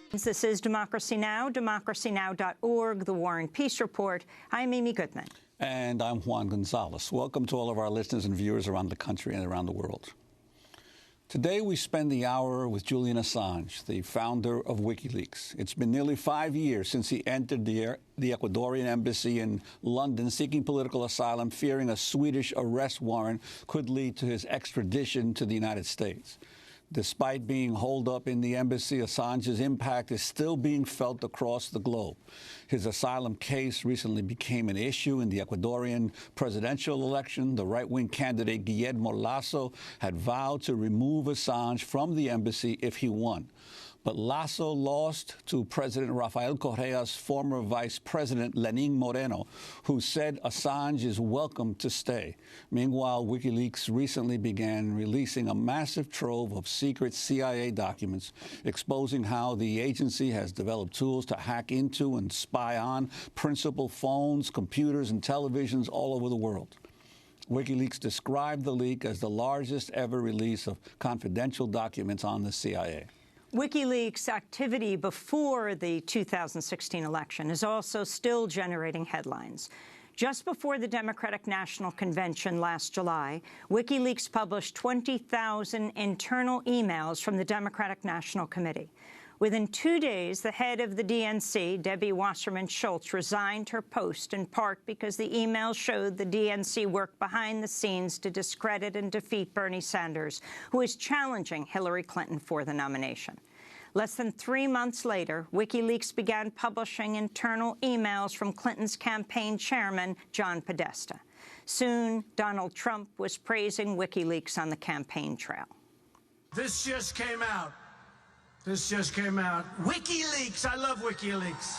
This is Democracy Now!, democracynow.org, The War and Peace Report. I'm Amy Goodman. And I'm Juan Gonzalez. Welcome to all of our listeners and viewers around the country and around the world. Today, we spend the hour with Julian Assange, the founder of WikiLeaks. It's been nearly 5 years since he entered the Ecuadorian embassy in London seeking political asylum, fearing a Swedish arrest warrant could lead to his extradition to the United States. Despite being holed up in the embassy, Assange's impact is still being felt across the globe. His asylum case recently became an issue in the Ecuadorian presidential election. The right-wing candidate Guillermo Lasso had vowed to remove Assange from the embassy if he won. But Lasso lost to President Rafael Correa's former vice president, Lenín Moreno, who said Assange is welcome to stay. Meanwhile, WikiLeaks recently began releasing a massive trove of secret CIA documents exposing how the agency has developed tools to hack into and spy on principal phones, computers, and televisions all over the world. WikiLeaks described the leak as the largest ever release of confidential documents on the CIA. WikiLeaks' activity before the 2016 election is also still generating headlines. Just before the Democratic National Convention last July, WikiLeaks published 20,000 internal emails from the Democratic National Committee. Within 2 days, the head of the DNC, Debbie Wasserman Schultz, resigned her post, in part because the emails showed the DNC worked behind the scenes to discredit and defeat Bernie Sanders, who is challenging Hillary Clinton for the nomination. Less than 3 months later, WikiLeaks began publishing internal emails from Clinton's campaign chairman, John Podesta. Soon, Donald Trump was praising WikiLeaks on the campaign trail. This just came out. WikiLeaks. I love WikiLeaks.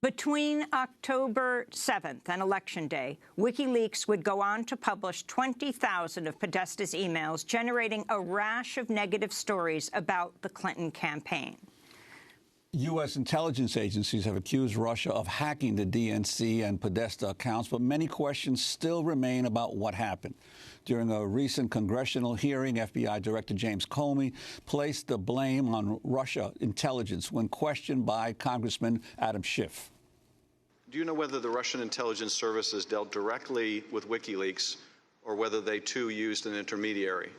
Between October 7th and Election Day, WikiLeaks would go on to publish 20,000 of Podesta's emails, generating a rash of negative stories about the Clinton campaign. U.S. intelligence agencies have accused Russia of hacking the DNC and Podesta accounts, but many questions still remain about what happened. During a recent congressional hearing, FBI Director James Comey placed the blame on Russia intelligence when questioned by Congressman Adam Schiff. Do you know whether the Russian intelligence services dealt directly with WikiLeaks or whether they, too, used an intermediary?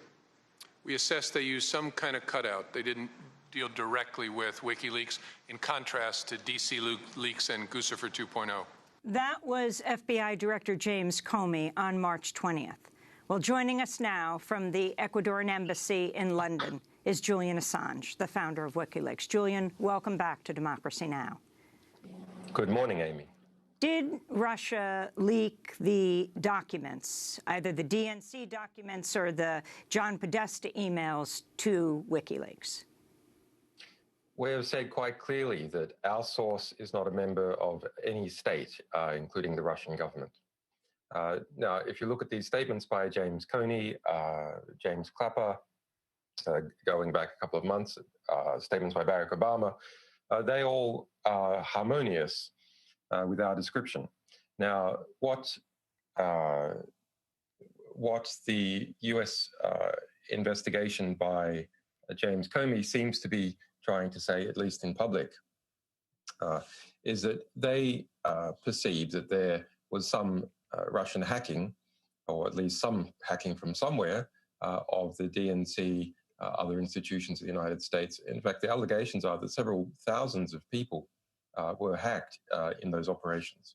We assessed they used some kind of cutout. They didn't deal directly with WikiLeaks, in contrast to DC Leaks and Guccifer 2.0. That was FBI Director James Comey on March 20th. Well, joining us now from the Ecuadorian embassy in London is Julian Assange, the founder of WikiLeaks. Julian, welcome back to Democracy Now! Good morning, Amy. Did Russia leak the documents, either the DNC documents or the John Podesta emails, to WikiLeaks? We have said quite clearly that our source is not a member of any state, including the Russian government. Now, if you look at these statements by James Comey, James Clapper, going back a couple of months, statements by Barack Obama, they all are harmonious with our description. Now, what the U.S. investigation by James Comey seems to be trying to say, at least in public, is that they perceived that there was some Russian hacking, or at least some hacking from somewhere, of the DNC, other institutions of the United States. In fact, the allegations are that several thousands of people were hacked in those operations.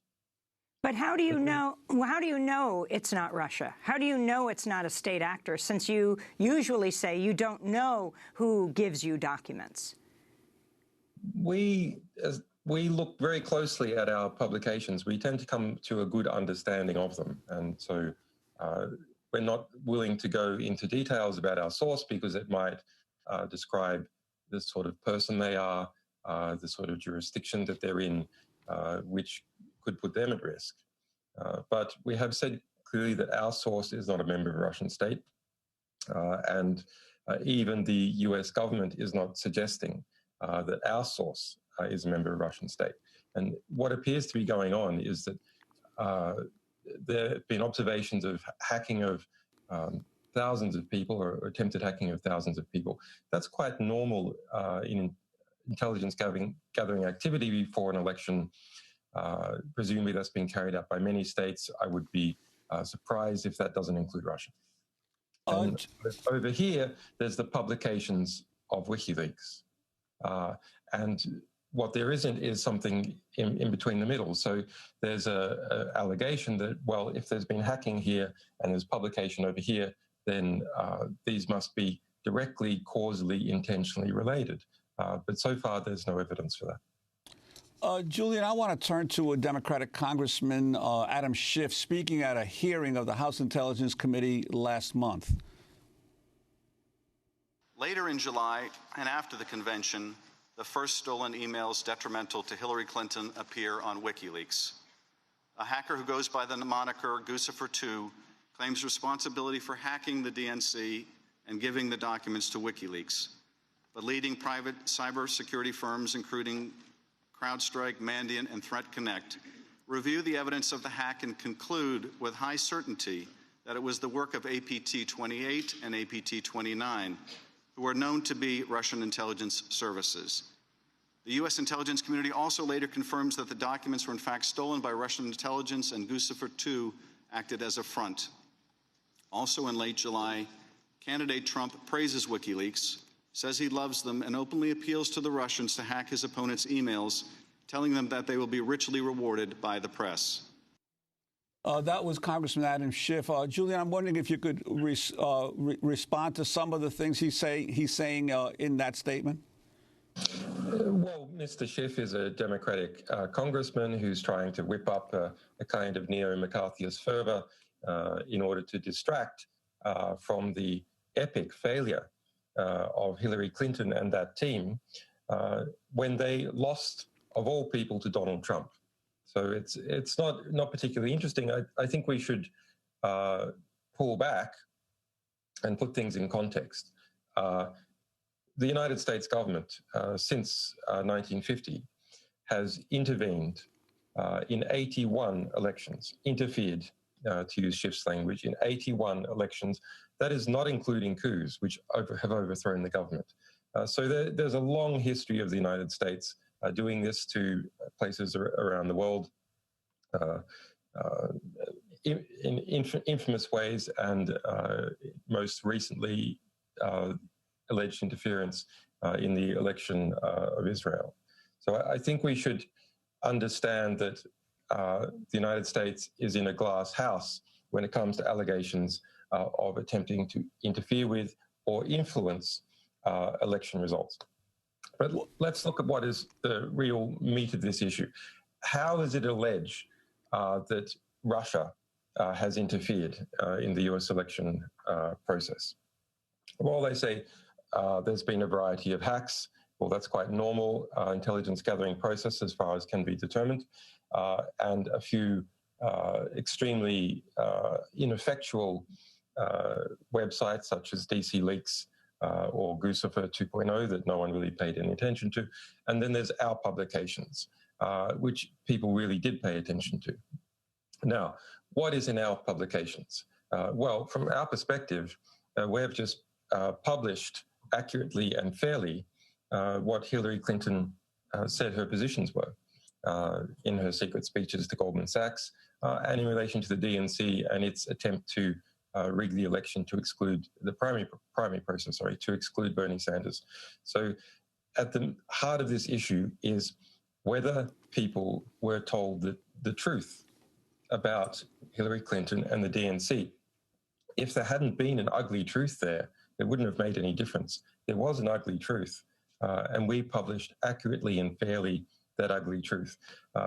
But how do you know? How do you know it's not Russia? How do you know it's not a state actor? Since you usually say you don't know who gives you documents. We look very closely at our publications. We tend to come to a good understanding of them, and so we're not willing to go into details about our source because it might describe the sort of person they are, the sort of jurisdiction that they're in, which could put them at risk. But we have said clearly that our source is not a member of a Russian state, and even the US government is not suggesting that our source is a member of a Russian state. And what appears to be going on is that there have been observations of hacking of thousands of people, or attempted hacking of thousands of people. That's quite normal in intelligence gathering activity before an election. Presumably that's been carried out by many states. I would be surprised if that doesn't include Russia. And over here, there's the publications of WikiLeaks. And what there isn't is something in between the middle. So there's a allegation that, well, if there's been hacking here and there's publication over here, then these must be directly, causally, intentionally related. But so far, there's no evidence for that. Julian, I want to turn to a Democratic Congressman, Adam Schiff, speaking at a hearing of the House Intelligence Committee last month. Later in July and after the convention, the first stolen emails detrimental to Hillary Clinton appear on WikiLeaks. A hacker who goes by the moniker Guccifer2 claims responsibility for hacking the DNC and giving the documents to WikiLeaks. But leading private cybersecurity firms, including CrowdStrike, Mandiant, and ThreatConnect, review the evidence of the hack and conclude with high certainty that it was the work of APT-28 and APT-29, who are known to be Russian intelligence services. The U.S. intelligence community also later confirms that the documents were in fact stolen by Russian intelligence, and Guccifer2 acted as a front. Also in late July, candidate Trump praises WikiLeaks, says he loves them, and openly appeals to the Russians to hack his opponents' emails, telling them that they will be richly rewarded by the press. That was Congressman Adam Schiff. Julian, I'm wondering if you could respond to some of the things he's saying in that statement. Well, Mr. Schiff is a Democratic congressman who's trying to whip up a kind of neo-McCarthyist fervor in order to distract from the epic failure of Hillary Clinton and that team when they lost, of all people, to Donald Trump. So it's not particularly interesting. I think we should pull back and put things in context. The United States government, since 1950, has intervened in 81 elections, interfered, to use Schiff's language, in 81 elections. That is not including coups, which have overthrown the government. So there's a long history of the United States doing this to places around the world in infamous ways, and most recently alleged interference in the election of Israel. So I think we should understand that the United States is in a glass house when it comes to allegations of attempting to interfere with or influence election results. But let's look at what is the real meat of this issue. How is it alleged that Russia has interfered in the US election process? Well, they say there's been a variety of hacks. Well, that's quite normal intelligence gathering process as far as can be determined. And a few extremely ineffectual websites such as DC Leaks or Guccifer 2.0 that no one really paid any attention to. And then there's our publications, which people really did pay attention to. Now, what is in our publications? Well, from our perspective, we have just published accurately and fairly what Hillary Clinton said her positions were in her secret speeches to Goldman Sachs and in relation to the DNC and its attempt to rig the election to exclude the primary process, to exclude Bernie Sanders. So at the heart of this issue is whether people were told the truth about Hillary Clinton and the DNC. If there hadn't been an ugly truth there, it wouldn't have made any difference. There was an ugly truth, and we published accurately and fairly that ugly truth.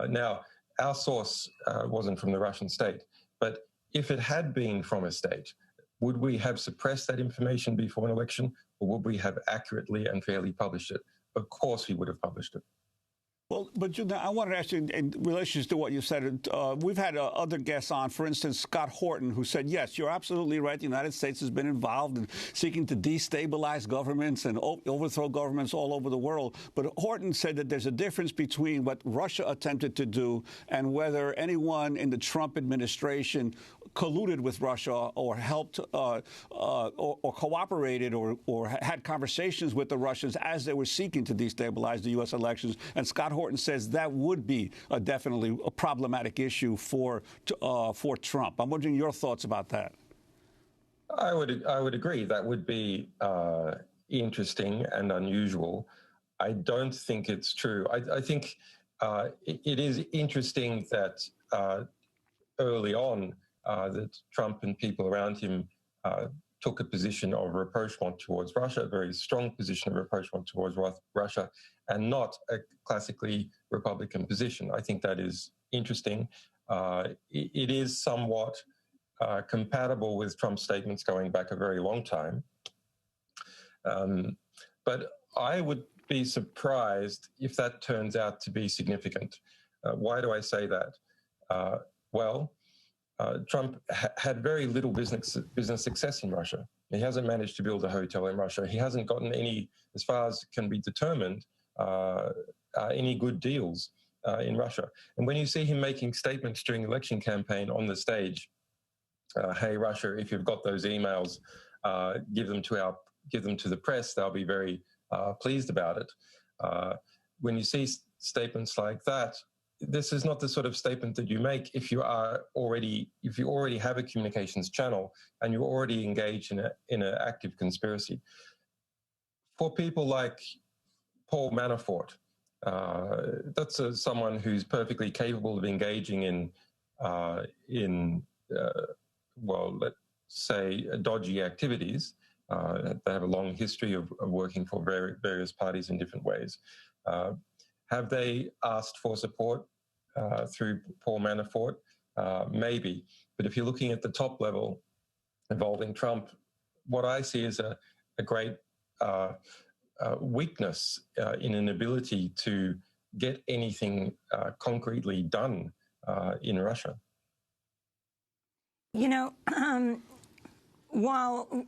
Now, our source wasn't from the Russian state, but if it had been from a state, would we have suppressed that information before an election, or would we have accurately and fairly published it? Of course we would have published it. Well, but I wanted to ask you, in relation to what you said, we've had other guests on, for instance, Scott Horton, who said, yes, you're absolutely right. The United States has been involved in seeking to destabilize governments and overthrow governments all over the world. But Horton said that there's a difference between what Russia attempted to do and whether anyone in the Trump administration colluded with Russia or helped or cooperated or had conversations with the Russians as they were seeking to destabilize the U.S. elections. And Scott Horton says that would be definitely a problematic issue for Trump. I'm wondering your thoughts about that. I would agree. That would be interesting and unusual. I don't think it's true. I think it is interesting that early on that Trump and people around him took a position of rapprochement towards Russia, a very strong position of rapprochement towards Russia, and not a classically Republican position. I think that is interesting. It is somewhat compatible with Trump's statements going back a very long time. But I would be surprised if that turns out to be significant. Why do I say that? Trump had very little business success in Russia. He hasn't managed to build a hotel in Russia. He hasn't gotten any, as far as can be determined, any good deals in Russia. And when you see him making statements during the election campaign on the stage, hey, Russia, if you've got those emails, give them to the press. They'll be very pleased about it. When you see statements like that, this is not the sort of statement that you make if you already have a communications channel and you're already engaged in an active conspiracy. For people like Paul Manafort, that's someone who's perfectly capable of engaging in let's say, dodgy activities. They have a long history of working for various parties in different ways. Have they asked for support through Paul Manafort? Maybe. But if you're looking at the top level involving Trump, what I see is a great weakness in an ability to get anything concretely done in Russia. You know, while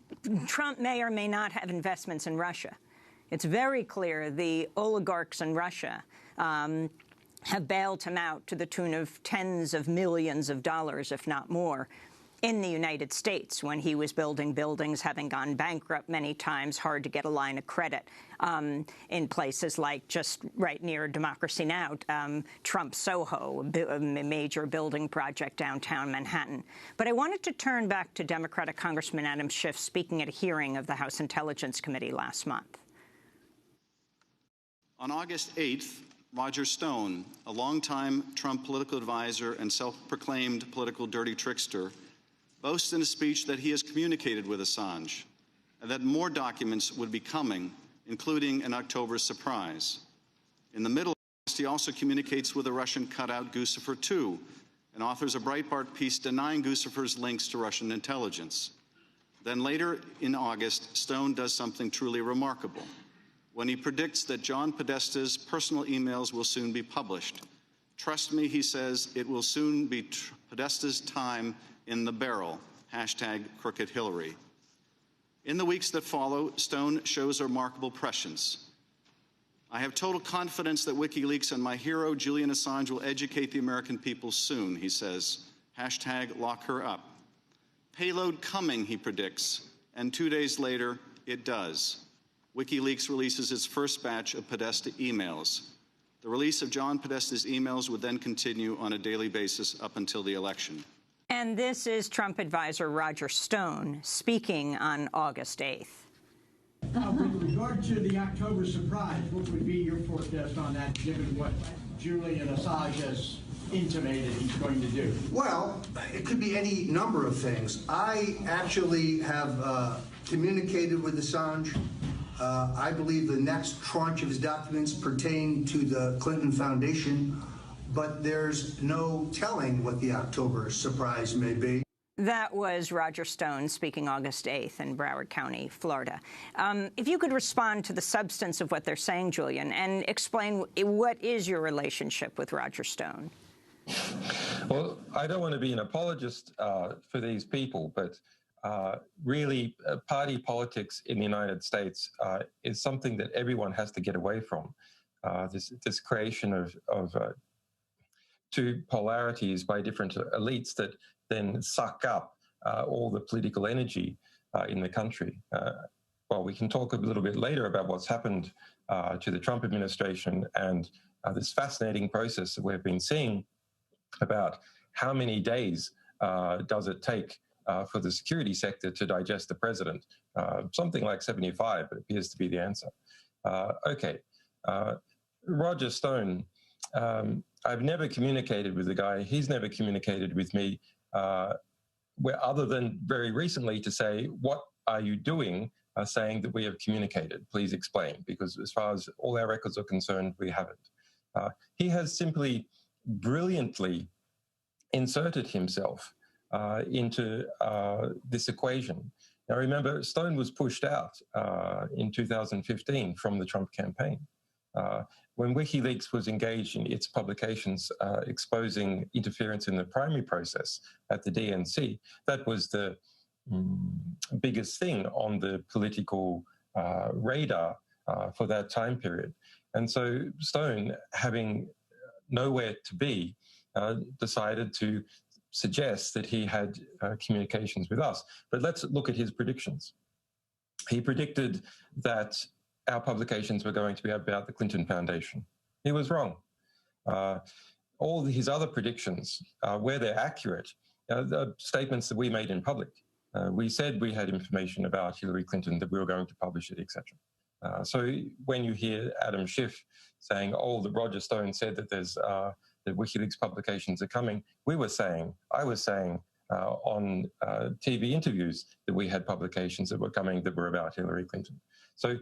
Trump may or may not have investments in Russia, it's very clear the oligarchs in Russia have bailed him out to the tune of tens of millions of dollars, if not more, in the United States when he was building buildings, having gone bankrupt many times, hard to get a line of credit in places like just right near Democracy Now!, Trump Soho, a major building project downtown Manhattan. But I wanted to turn back to Democratic Congressman Adam Schiff speaking at a hearing of the House Intelligence Committee last month. On August 8th, Roger Stone, a longtime Trump political advisor and self-proclaimed political dirty trickster, boasts in a speech that he has communicated with Assange and that more documents would be coming, including an October surprise. In the middle of August, he also communicates with a Russian cutout Guccifer II and authors a Breitbart piece denying Guccifer's links to Russian intelligence. Then later in August, Stone does something truly remarkable when he predicts that John Podesta's personal emails will soon be published. Trust me, he says, it will soon be Podesta's time in the barrel, #CrookedHillary. In the weeks that follow, Stone shows a remarkable prescience. I have total confidence that WikiLeaks and my hero, Julian Assange, will educate the American people soon, he says, #LockHerUp. Payload coming, he predicts, and 2 days later, it does. WikiLeaks releases its first batch of Podesta emails. The release of John Podesta's emails would then continue on a daily basis up until the election. And this is Trump advisor Roger Stone speaking on August 8th. With regard to the October surprise, what would be your forecast on that, given what Julian Assange has intimated he's going to do? Well, it could be any number of things. I actually have communicated with Assange. I believe the next tranche of his documents pertain to the Clinton Foundation, but there's no telling what the October surprise may be. That was Roger Stone speaking August 8th in Broward County, Florida. If you could respond to the substance of what they're saying, Julian, and explain what is your relationship with Roger Stone? Well, I don't want to be an apologist for these people, but really party politics in the United States is something that everyone has to get away from. This creation of to polarities by different elites that then suck up all the political energy in the country. Well, we can talk a little bit later about what's happened to the Trump administration and this fascinating process that we've been seeing about how many days does it take for the security sector to digest the president. Something like 75 appears to be the answer. Okay, Roger Stone, I've never communicated with the guy. He's never communicated with me, other than very recently to say, what are you doing, saying that we have communicated? Please explain, because as far as all our records are concerned, we haven't. He has simply brilliantly inserted himself into this equation. Now, remember, Stone was pushed out in 2015 from the Trump campaign. When WikiLeaks was engaged in its publications exposing interference in the primary process at the DNC, that was the biggest thing on the political radar for that time period. And so Stone, having nowhere to be, decided to suggest that he had communications with us. But let's look at his predictions. He predicted that our publications were going to be about the Clinton Foundation. He was wrong. All his other predictions, where they're accurate, the statements that we made in public. We said we had information about Hillary Clinton, that we were going to publish it, etc. So when you hear Adam Schiff saying, oh, that Roger Stone said that there's that WikiLeaks publications are coming, I was saying on TV interviews that we had publications that were coming that were about Hillary Clinton. So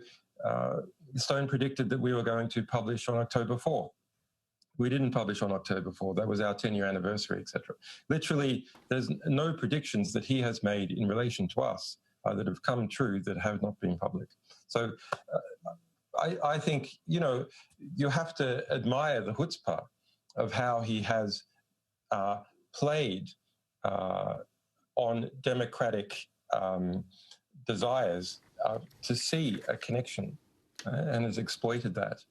Stone predicted that we were going to publish on October 4. We didn't publish on October 4. That was our 10-year anniversary, etc. Literally, there's no predictions that he has made in relation to us that have come true that have not been public. So I think, you have to admire the chutzpah of how he has played on democratic desires to see a connection and has exploited that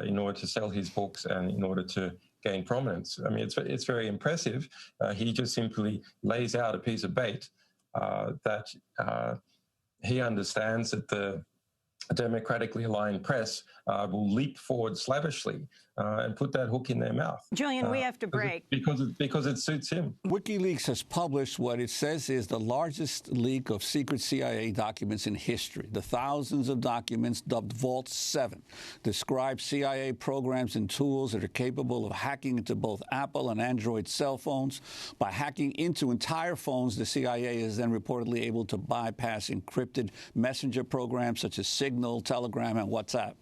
in order to sell his books and in order to gain prominence. I mean, it's very impressive. He just simply lays out a piece of bait that he understands that the democratically aligned press will leap forward slavishly and put that hook in their mouth. Julian, we have to break. Because it suits him. WikiLeaks has published what it says is the largest leak of secret CIA documents in history. The thousands of documents, dubbed Vault 7, describe CIA programs and tools that are capable of hacking into both Apple and Android cell phones. By hacking into entire phones, the CIA is then reportedly able to bypass encrypted messenger programs such as Signal, Telegram, and WhatsApp.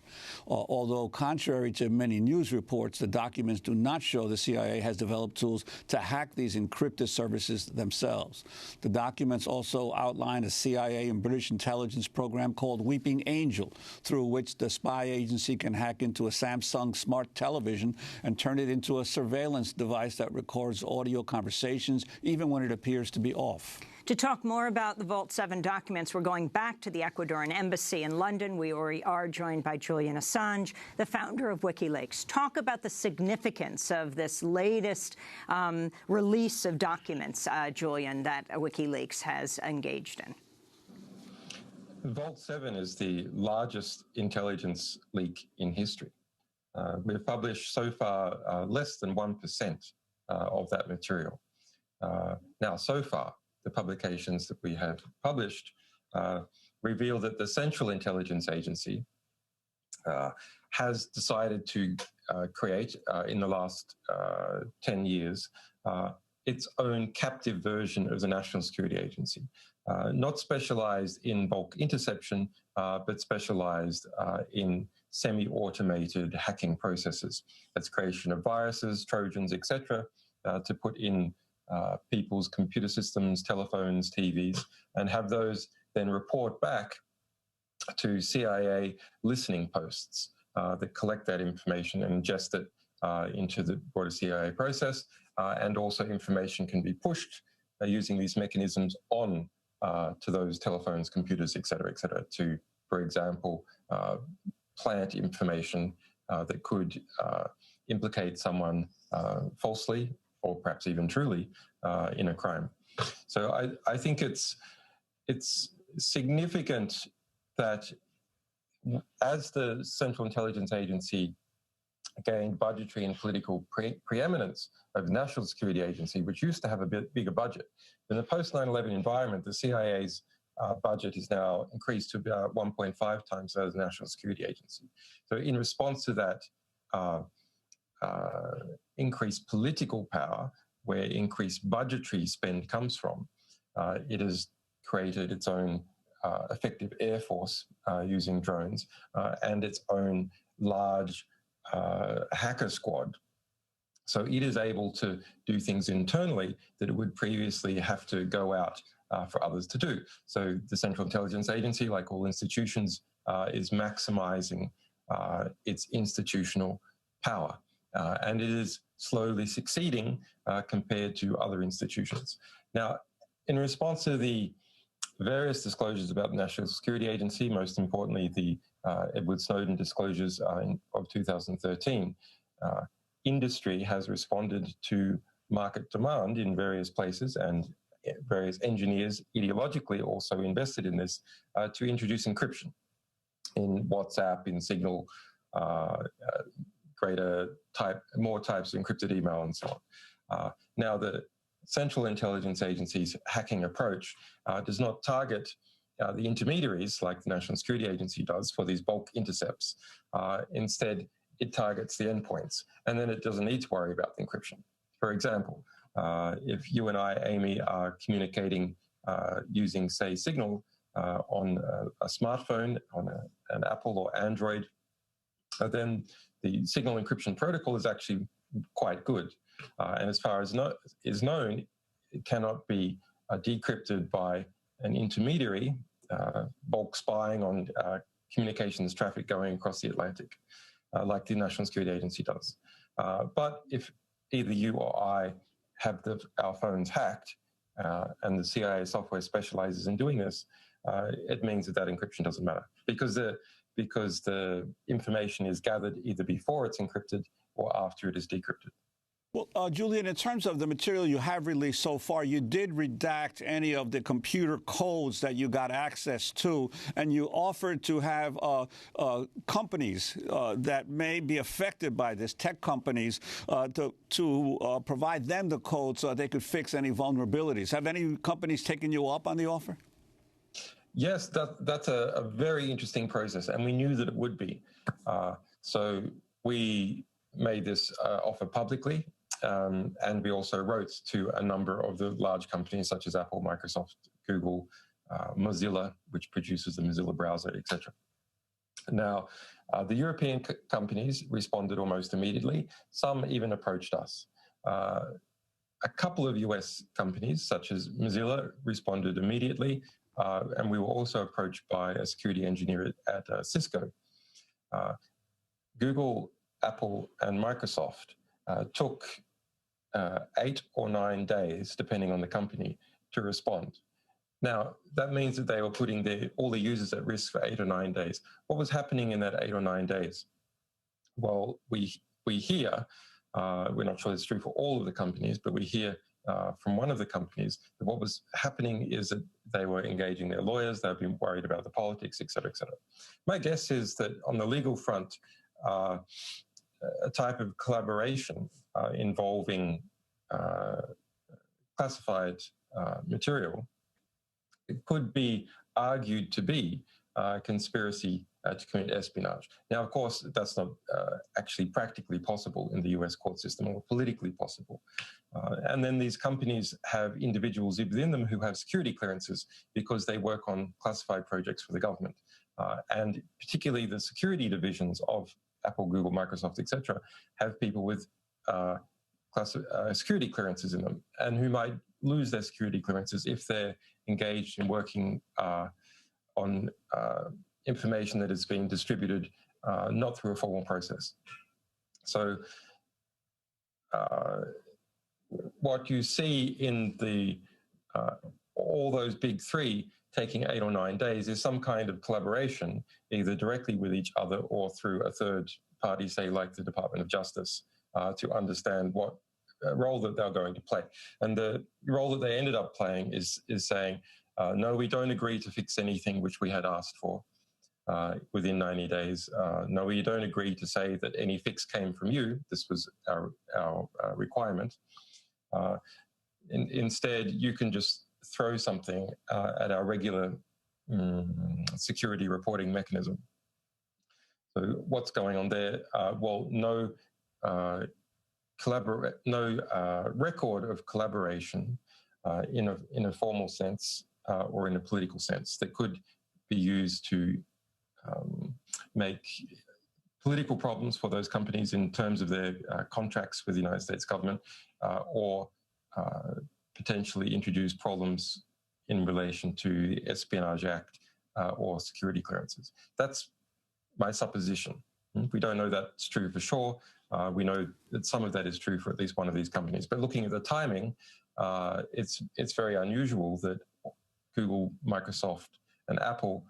Although contrary to many news reports, the documents do not show the CIA has developed tools to hack these encrypted services themselves. The documents also outline a CIA and British intelligence program called Weeping Angel, through which the spy agency can hack into a Samsung smart television and turn it into a surveillance device that records audio conversations, even when it appears to be off. To talk more about the Vault 7 documents, we're going back to the Ecuadorian embassy in London. We already are joined by Julian Assange, the founder of WikiLeaks. Talk about the significance of this latest release of documents, Julian, that WikiLeaks has engaged in. Vault 7 is the largest intelligence leak in history. We've published so far less than 1% of that material. Now, so far, the publications that we have published reveal that the Central Intelligence Agency has decided to create, in the last 10 years, its own captive version of the National Security Agency, not specialized in bulk interception, but specialized in semi-automated hacking processes. That's creation of viruses, Trojans, etc., to put in people's computer systems, telephones, TVs, and have those then report back to CIA listening posts that collect that information and ingest it into the broader CIA process. And also information can be pushed using these mechanisms on to those telephones, computers, et cetera, to, for example, plant information that could implicate someone falsely or perhaps even truly in a crime. So I think it's significant that as the Central Intelligence Agency gained budgetary and political preeminence over the National Security Agency, which used to have a bit bigger budget. In the post-9/11 environment, the CIA's budget is now increased to about 1.5 times that of the National Security Agency. So in response to that increased political power, where increased budgetary spend comes from, it has created its own effective air force using drones and its own large hacker squad. So it is able to do things internally that it would previously have to go out for others to do. So the Central Intelligence Agency, like all institutions, is maximizing its institutional power. And it is slowly succeeding compared to other institutions. Now, in response to the various disclosures about the National Security Agency, most importantly, the Edward Snowden disclosures of 2013, industry has responded to market demand in various places, and various engineers ideologically also invested in this to introduce encryption in WhatsApp, in Signal, more types of encrypted email, and so on. Now, the Central Intelligence Agency's hacking approach does not target the intermediaries like the National Security Agency does for these bulk intercepts. Instead, it targets the endpoints, and then it doesn't need to worry about the encryption. For example, if you and I, Amy, are communicating using, say, Signal on a smartphone, on an Apple or Android, then the Signal encryption protocol is actually quite good. And as far as is known, it cannot be decrypted by an intermediary, bulk spying on communications traffic going across the Atlantic, like the National Security Agency does. But if either you or I have our phones hacked, and the CIA software specializes in doing this, it means that encryption doesn't matter, because the information is gathered either before it's encrypted or after it is decrypted. Well, Julian, in terms of the material you have released so far, you did redact any of the computer codes that you got access to, and you offered to have companies that may be affected by this, tech companies, to provide them the code so they could fix any vulnerabilities. Have any companies taken you up on the offer? Yes, that's a very interesting process, and we knew that it would be. So we made this offer publicly. And we also wrote to a number of the large companies such as Apple, Microsoft, Google, Mozilla, which produces the Mozilla browser, etc. Now, the European companies responded almost immediately. Some even approached us. A couple of US companies, such as Mozilla, responded immediately. And we were also approached by a security engineer at Cisco. Google, Apple, and Microsoft took 8 or 9 days, depending on the company, to respond. Now, that means that they were putting all the users at risk for 8 or 9 days. What was happening in that 8 or 9 days? Well, we hear, we're not sure it's true for all of the companies, but we hear from one of the companies that what was happening is that they were engaging their lawyers, they've been worried about the politics, et cetera, et cetera. My guess is that on the legal front, a type of collaboration involving classified material, it could be argued to be conspiracy to commit espionage. Now, of course, that's not actually practically possible in the US court system, or politically possible. And then these companies have individuals within them who have security clearances because they work on classified projects for the government. And particularly the security divisions of Apple, Google, Microsoft, etc., have people with security clearances in them, and who might lose their security clearances if they're engaged in working on information that is being distributed not through a formal process. So what you see in all those big three taking 8 or 9 days is some kind of collaboration, either directly with each other or through a third party, say like the Department of Justice, to understand what role that they're going to play. And the role that they ended up playing is saying, no, we don't agree to fix anything which we had asked for within 90 days. No, we don't agree to say that any fix came from you. This was our requirement. Instead, you can just throw something at our regular security reporting mechanism. So what's going on there? Well, no record of collaboration in a formal sense or in a political sense that could be used to make political problems for those companies in terms of their contracts with the United States government or potentially introduce problems in relation to the Espionage Act or security clearances. That's my supposition. We don't know that's true for sure. We know that some of that is true for at least one of these companies. But looking at the timing, it's very unusual that Google, Microsoft, and Apple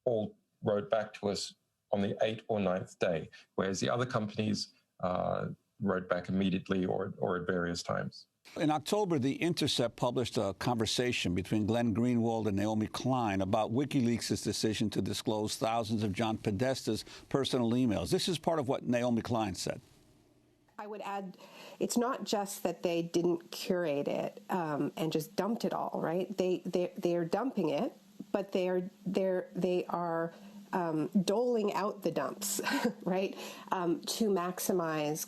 all wrote back to us on the 8th or 9th day, whereas the other companies wrote back immediately or at various times. In October, The Intercept published a conversation between Glenn Greenwald and Naomi Klein about WikiLeaks' decision to disclose thousands of John Podesta's personal emails. This is part of what Naomi Klein said. I would add, it's not just that they didn't curate it and just dumped it all, right? They are dumping it, but they are doling out the dumps, right? To maximize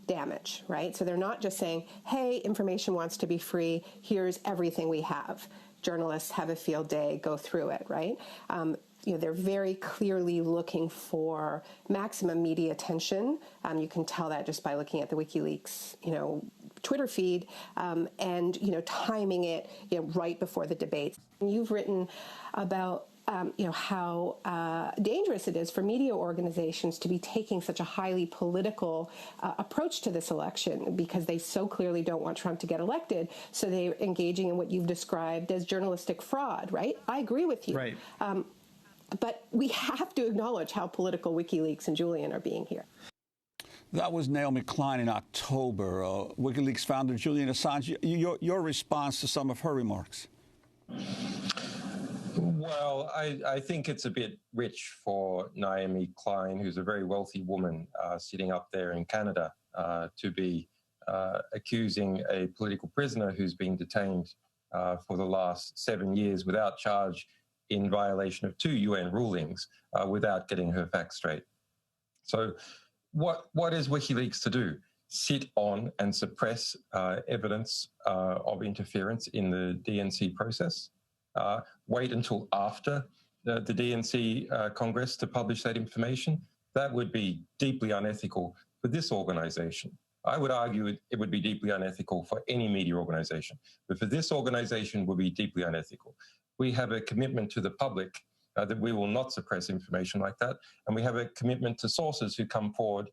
damage, right? So they're not just saying, hey, information wants to be free, here's everything we have. Journalists have a field day, go through it, right? They're very clearly looking for maximum media attention. You can tell that just by looking at the WikiLeaks, Twitter feed, and timing it, right before the debates. You've written about how dangerous it is for media organizations to be taking such a highly political approach to this election because they so clearly don't want Trump to get elected. So they're engaging in what you've described as journalistic fraud, right? I agree with you. Right. But we have to acknowledge how political WikiLeaks and Julian are being here. That was Naomi Klein in October. WikiLeaks founder Julian Assange, your response to some of her remarks? Well, I think it's a bit rich for Naomi Klein, who's a very wealthy woman sitting up there in Canada, to be accusing a political prisoner who's been detained for the last 7 years without charge in violation of 2 UN rulings without getting her facts straight. So what is WikiLeaks to do? Sit on and suppress evidence of interference in the DNC process? Wait until after the DNC Congress to publish that information? That would be deeply unethical for this organization. I would argue it would be deeply unethical for any media organization, but for this organization it would be deeply unethical. We have a commitment to the public that we will not suppress information like that, and we have a commitment to sources who come forward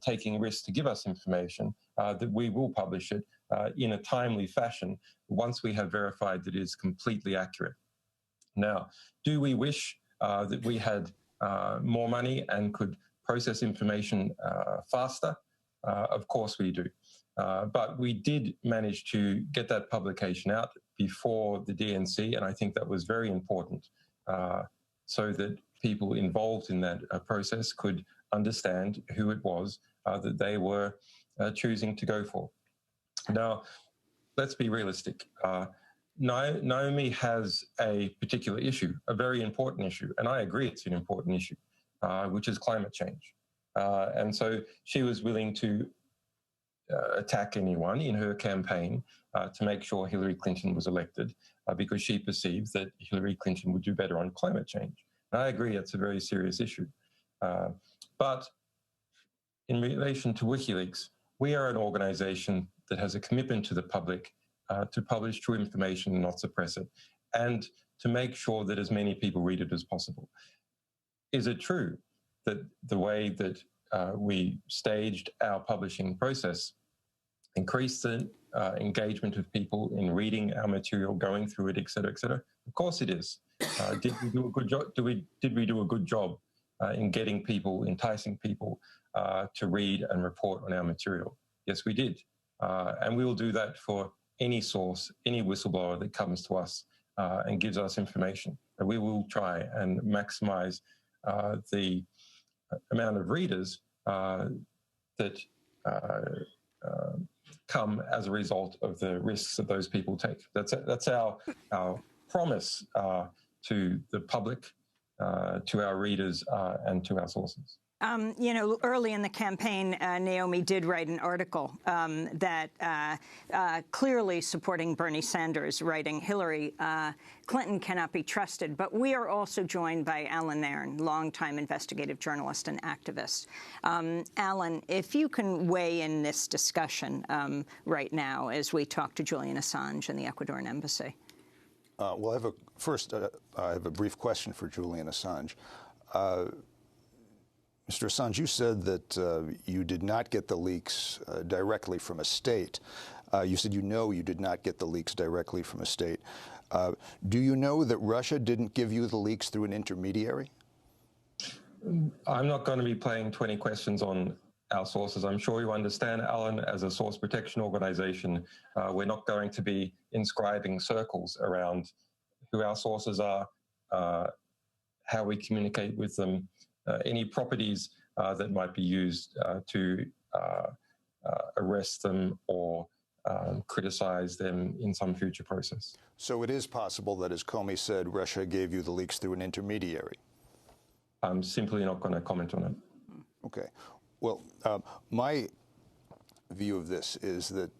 taking risks to give us information that we will publish it in a timely fashion once we have verified that it is completely accurate. Now, do we wish that we had more money and could process information faster? Of course we do. But we did manage to get that publication out before the DNC, and I think that was very important so that people involved in that process could understand who it was that they were choosing to go for. Now, let's be realistic. Naomi has a particular issue, a very important issue, and I agree it's an important issue, which is climate change. And so she was willing to attack anyone in her campaign to make sure Hillary Clinton was elected because she perceived that Hillary Clinton would do better on climate change. And I agree it's a very serious issue. But in relation to WikiLeaks, we are an organization that has a commitment to the public to publish true information and not suppress it, and to make sure that as many people read it as possible. Is it true that the way that we staged our publishing process increased the engagement of people in reading our material, going through it, et cetera, et cetera? Of course it is. Did we do a good job? Did we do a good job in getting people, enticing people to read and report on our material. Yes, we did. And we will do that for any source, any whistleblower that comes to us and gives us information. And we will try and maximize the amount of readers that come as a result of the risks that those people take. That's our promise to the public, to our readers, and to our sources. You know, early in the campaign, Naomi did write an article that clearly supporting Bernie Sanders, writing Hillary Clinton cannot be trusted. But we are also joined by Alan Nairn, longtime investigative journalist and activist. Alan, if you can weigh in this discussion right now as we talk to Julian Assange and the Ecuadorian embassy. Well, I have a brief question for Julian Assange. Mr. Assange, you said that you did not get the leaks directly from a state. You said you did not get the leaks directly from a state. Do you know that Russia didn't give you the leaks through an intermediary? I'm not going to be playing 20 questions on our sources. I'm sure you understand, Alan, as a source protection organization, we're not going to be inscribing circles around who our sources are, how we communicate with them, any properties that might be used to arrest them or criticize them in some future process. So it is possible that, as Comey said, Russia gave you the leaks through an intermediary. I'm simply not going to comment on it. Okay. Well, my view of this is that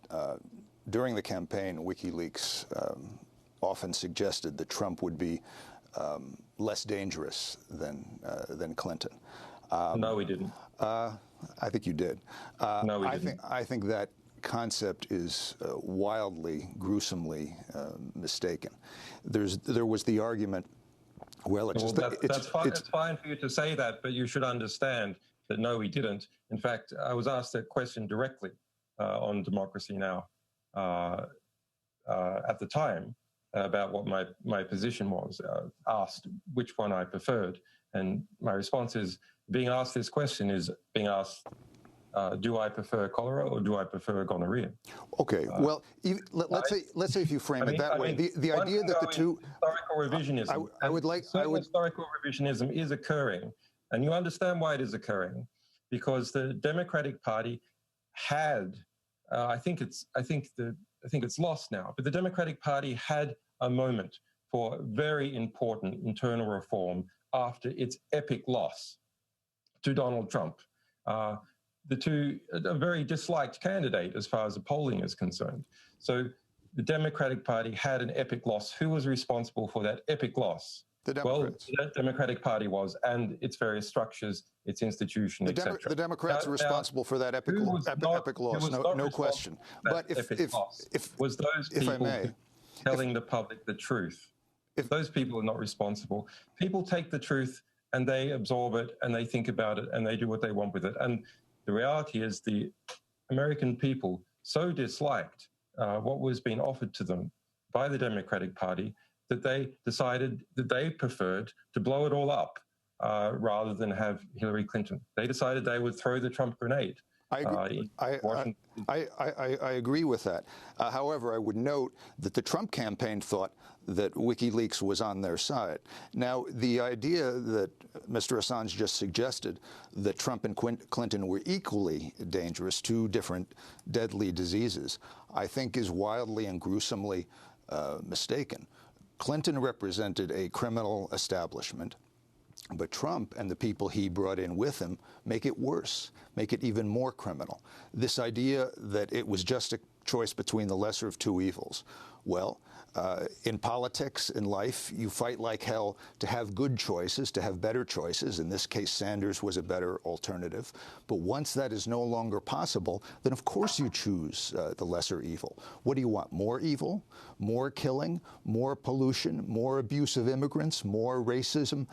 during the campaign, WikiLeaks often suggested that Trump would be less dangerous than Clinton. No, we didn't. I think you did. No, we didn't. I think that concept is wildly, gruesomely mistaken. There was the argument. Well, that's fine. It's fine for you to say that, but you should understand that no, we didn't. In fact, I was asked that question directly on Democracy Now! At the time about what my position was, asked which one I preferred. And my response is, being asked this question is being asked, do I prefer cholera or do I prefer gonorrhea? Okay, well, let's say if you frame it that way, the idea that the two... Historical revisionism. Historical revisionism is occurring, and you understand why it is occurring, because the Democratic Party had, I think it's lost now, but the Democratic Party had a moment for very important internal reform after its epic loss to Donald Trump. The two, a very disliked candidate as far as the polling is concerned. So the Democratic Party had an epic loss. Who was responsible for that epic loss? The Democrats. Well, the Democratic Party was, and its various structures, its institutions, etc. The Democrats are responsible for that epic loss, no question. But if was those people telling the public the truth? If those people are not responsible, people take the truth and they absorb it and they think about it and they do what they want with it. And the reality is the American people so disliked what was being offered to them by the Democratic Party that they decided that they preferred to blow it all up rather than have Hillary Clinton. They decided they would throw the Trump grenade. I agree with that. However, I would note that the Trump campaign thought that WikiLeaks was on their side. Now, the idea that Mr. Assange just suggested that Trump and Clinton were equally dangerous, two different deadly diseases, I think is wildly and gruesomely mistaken. Clinton represented a criminal establishment, but Trump and the people he brought in with him make it worse, make it even more criminal. This idea that it was just a choice between the lesser of two evils. Well, in politics, in life, you fight like hell to have good choices, to have better choices. In this case, Sanders was a better alternative. But once that is no longer possible, then of course you choose the lesser evil. What do you want? More evil? More killing? More pollution? More abuse of immigrants? More racism?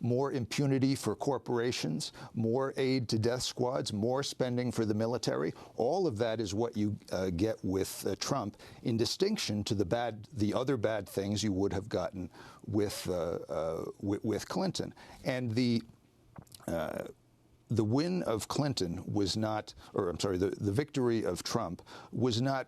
More impunity for corporations? More aid to death squads? More spending for the military? All of that is what you get with Trump, in distinction to the other bad things you would have gotten with Clinton. And the the win of Clinton was not, or I'm sorry, the victory of Trump was not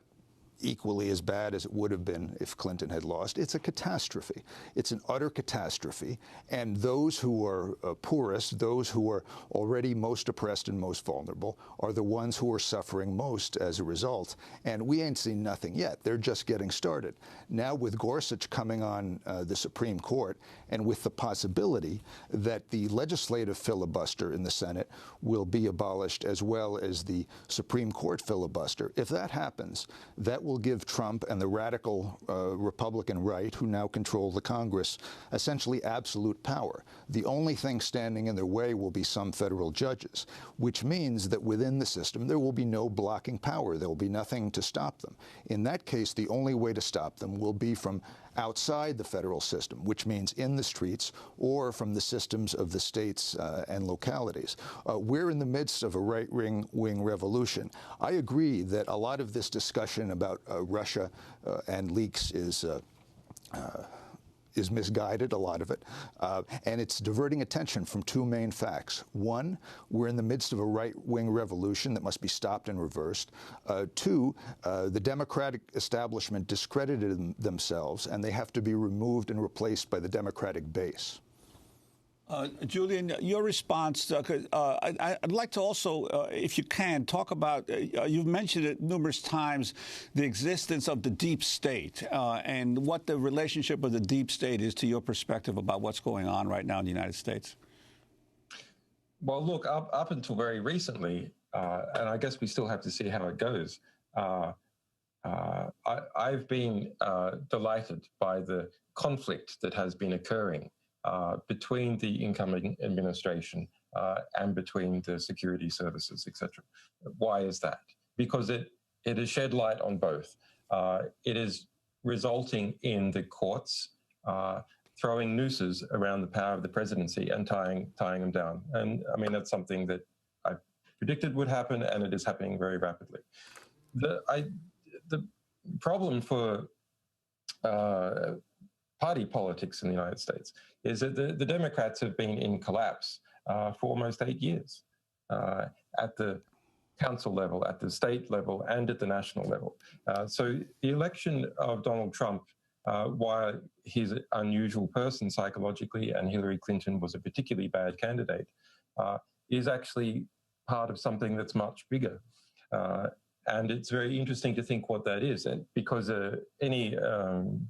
equally as bad as it would have been if Clinton had lost. It's a catastrophe. It's an utter catastrophe. And those who are poorest, those who are already most oppressed and most vulnerable, are the ones who are suffering most as a result. And we ain't seen nothing yet. They're just getting started. Now with Gorsuch coming on the Supreme Court, and with the possibility that the legislative filibuster in the Senate will be abolished, as well as the Supreme Court filibuster, if that happens, that will give Trump and the radical Republican right, who now control the Congress, essentially absolute power. The only thing standing in their way will be some federal judges, which means that within the system there will be no blocking power. There will be nothing to stop them. In that case, the only way to stop them will be from outside the federal system, which means in the streets, or from the systems of the states and localities. We're in the midst of a right-wing revolution. I agree that a lot of this discussion about Russia and leaks is misguided, a lot of it, and it's diverting attention from two main facts. One, we're in the midst of a right-wing revolution that must be stopped and reversed. Two, the Democratic establishment discredited themselves, and they have to be removed and replaced by the Democratic base. Julian, your response, I'd like to also, if you can, talk about, you've mentioned it numerous times, the existence of the deep state and what the relationship of the deep state is to your perspective about what's going on right now in the United States. Well, look, up until very recently, and I guess we still have to see how it goes, I've been delighted by the conflict that has been occurring between the incoming administration and between the security services, etc. Why is that? Because it has shed light on both. It is resulting in the courts throwing nooses around the power of the presidency and tying them down. And I mean, that's something that I predicted would happen, and it is happening very rapidly. The problem for party politics in the United States is that the Democrats have been in collapse for almost 8 years at the council level, at the state level, and at the national level. So the election of Donald Trump, while he's an unusual person psychologically and Hillary Clinton was a particularly bad candidate, is actually part of something that's much bigger. And it's very interesting to think what that is, and because any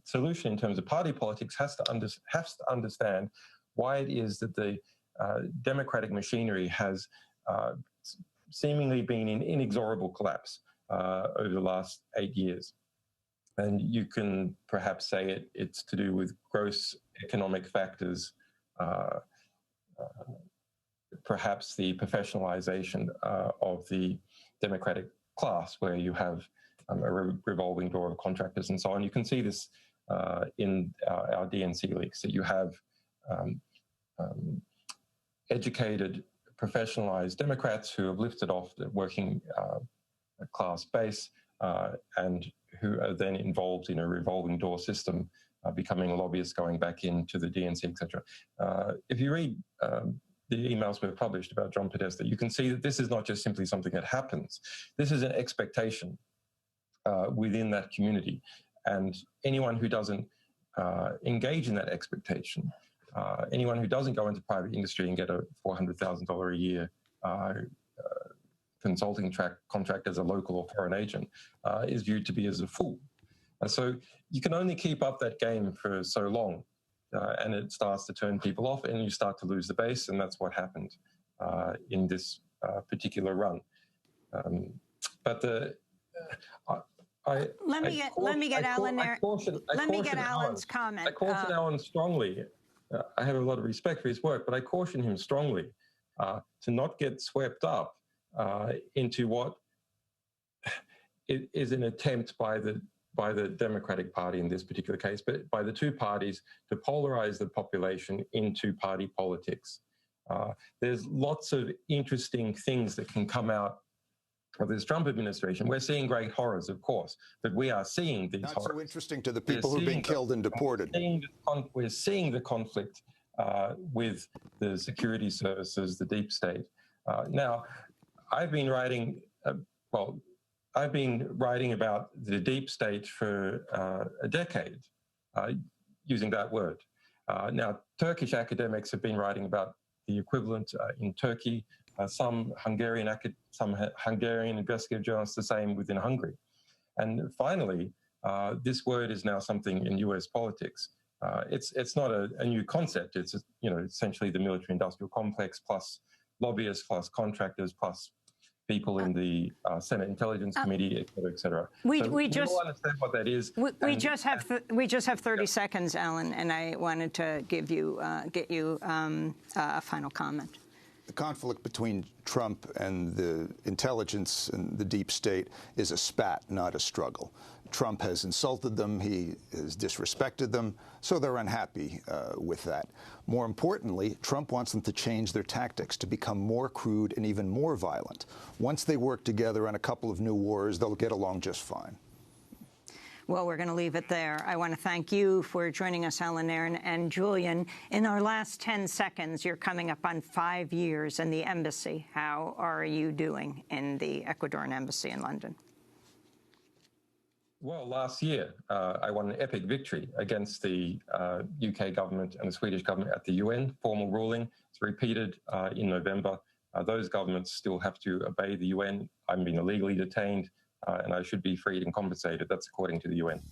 solution in terms of party politics has to understand why it is that the democratic machinery has seemingly been in inexorable collapse over the last 8 years. And you can perhaps say it's to do with gross economic factors, perhaps the professionalization of the democratic class, where you have a revolving door of contractors and so on. You can see this in our DNC leaks, that you have educated, professionalized Democrats who have lifted off the working class base and who are then involved in a revolving door system, becoming lobbyists, going back into the DNC, etc. If you read the emails we've published about John Podesta, you can see that this is not just simply something that happens. This is an expectation within that community. And anyone who doesn't engage in that expectation, anyone who doesn't go into private industry and get a $400,000 a year consulting contract as a local or foreign agent, is viewed to be as a fool. So you can only keep up that game for so long. And it starts to turn people off, and you start to lose the base, and that's what happened in this particular run. But let me get Alan there. Let me get Alan's comment. I caution Alan strongly. I have a lot of respect for his work, but I caution him strongly to not get swept up into what is an attempt by the Democratic Party in this particular case, but by the two parties to polarize the population into party politics. There's lots of interesting things that can come out of this Trump administration. We're seeing great horrors, of course, but we are seeing these horrors. Not so interesting to the people who are being killed and deported. We're seeing the conflict with the security services, the deep state. Now, I've been writing, I've been writing about the deep state for a decade, using that word. Now, Turkish academics have been writing about the equivalent in Turkey. Some Hungarian investigative journalists the same within Hungary. And finally, this word is now something in US politics. It's not a new concept. It's essentially the military-industrial complex plus lobbyists plus contractors plus people in the Senate Intelligence Committee, et cetera, et cetera. We just all understand what that is. We just have 30 seconds, Alan, and I wanted to get you a final comment. The conflict between Trump and the intelligence and the deep state is a spat, not a struggle. Trump has insulted them, he has disrespected them, so they're unhappy with that. More importantly, Trump wants them to change their tactics, to become more crude and even more violent. Once they work together on a couple of new wars, they'll get along just fine. Well, we're going to leave it there. I want to thank you for joining us, Alan Aaron and Julian. In our last 10 seconds, you're coming up on 5 years in the embassy. How are you doing in the Ecuadorian embassy in London? Well, last year, I won an epic victory against the UK government and the Swedish government at the UN. Formal ruling. It's repeated in November. Those governments still have to obey the UN. I'm being illegally detained, and I should be freed and compensated. That's according to the UN.